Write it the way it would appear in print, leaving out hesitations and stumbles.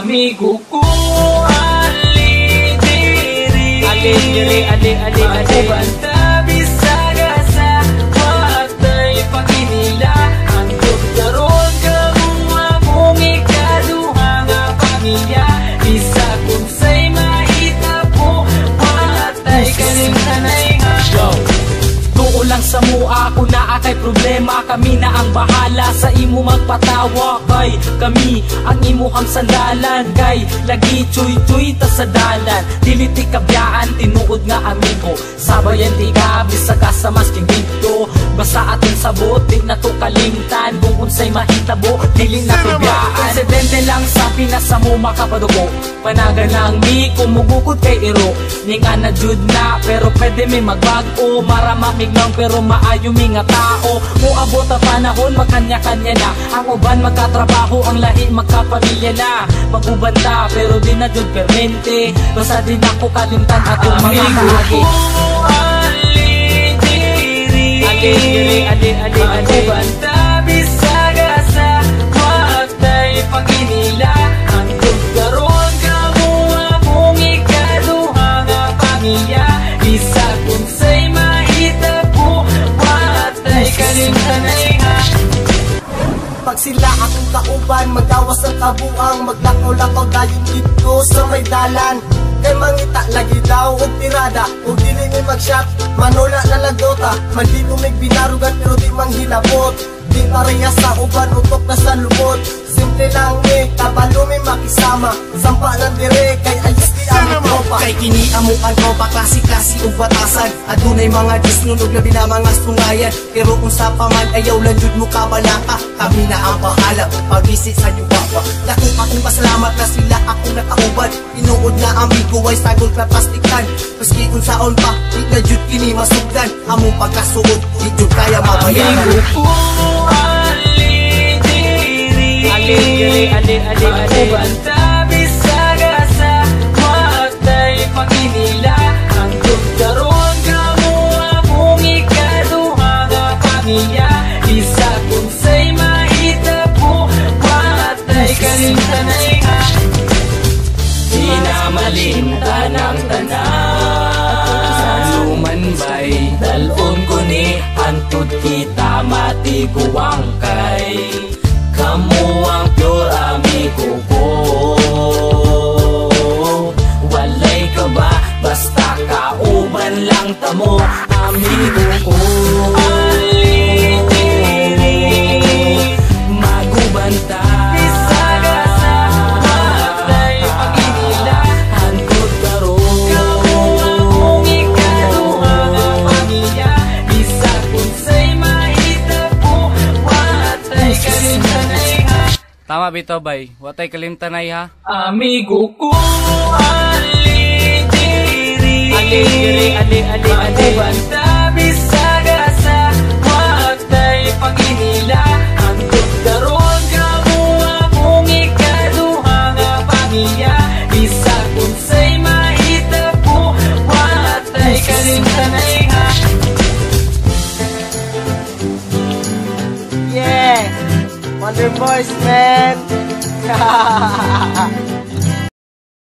amigo ko, ali diri, Magubanta bisaga sa watay paginila. Ang doktoron kamuha mong ikaduha nga pamilya. Bisa kung sa'y mahita po, watay kalimtanay nga. Tuo lang sa mua, kung naa kay problema, kami na ang bahala sa imo magpatawa. Kay kami ang imuhang sandalan, kay lagi chuy-chuy ta sa dalan. Dili ti kabyaan, tinuod nga amigo, sabayan ti ka, bisaga sa masking dito. Basta aton sabot, di na to kalimtan. Kung unsay mahitabo, dili na to biyaan. Aksidente lang sa pinasa mo makapadugo, panagan lang mi kumugukod kay iro. Ninga na jud na, pero pwede mi magbago. Maramamig lang pero maayo mi nga tao. Muabot ang panahon, magkanya-kanya na. Ang uban magkatrabaho, ang lahi magkapamilya na. Magubanda pero di na jud permente. Basta din ako kalimtan atong mga kahagi. Magubanda bisaga sa watay paginila. Ang doktoron kamuha mong ikaduha nga pamilya. Bisa kung sa'y mahita po, watay kalimtanay nga. Pag sila akong kauban, magawas ang kabuang, maglakaw-lakaw dayon dito sa may dalan. Kay mangita lagi daw og tirada, og dili ni mag-shot, manula na lagdota. Maldito may binarugan pero di manghilabot. Di pareha sa uban, utok na sa lubot. Simple lang kabalo may makisama. Sampa ng dire, kay ayos di ang tropa. Kay kini amuan tropa, klase-klase ug batasan. Adunay mga disnunog na mga sungayan. Pero kung sa paman ayaw lang jud mo kabalaka, kami na ang bahala pag-visit sa iyo baba. Dako akong pasalamat na sila akong nakauban. Tinuod na amigo ay sagol na plastikan. Maski kung saon pa, di na jud kini masugdan. Among pagkasuod, di jud kaya mabayaran. Amigo ko, ali diri, Magubanta bisaga sa watay paginila. Ang doktoron kamuha mong ikaduha nga pamilya. Isa kung sa'y mahita po, watay kalimtanay nga. Di na malimtan ang tanan, lumanbay dalon ko ni antud kita matiguang kay. Kamu ang pure amigo ko, walay ka ba? Basta kauban lang tamo, amigo ko. Magubanta bisaga sa watay paginila. Ang doktoron kamuha mong ikaduha nga pamilya. Bisa kung sa'y mahita po, watay kalimtanay nga. Tama bito bay, watay kalimtanay ha. Amigo ko, ali diri, Magubanta bisaga sa watay paginila. Ang doktoron kamuha mong ikaduha nga pamilya. Bisa kung sa'y mahita po, watay kalimtanay nga. Yeah! Wonder Boys, man!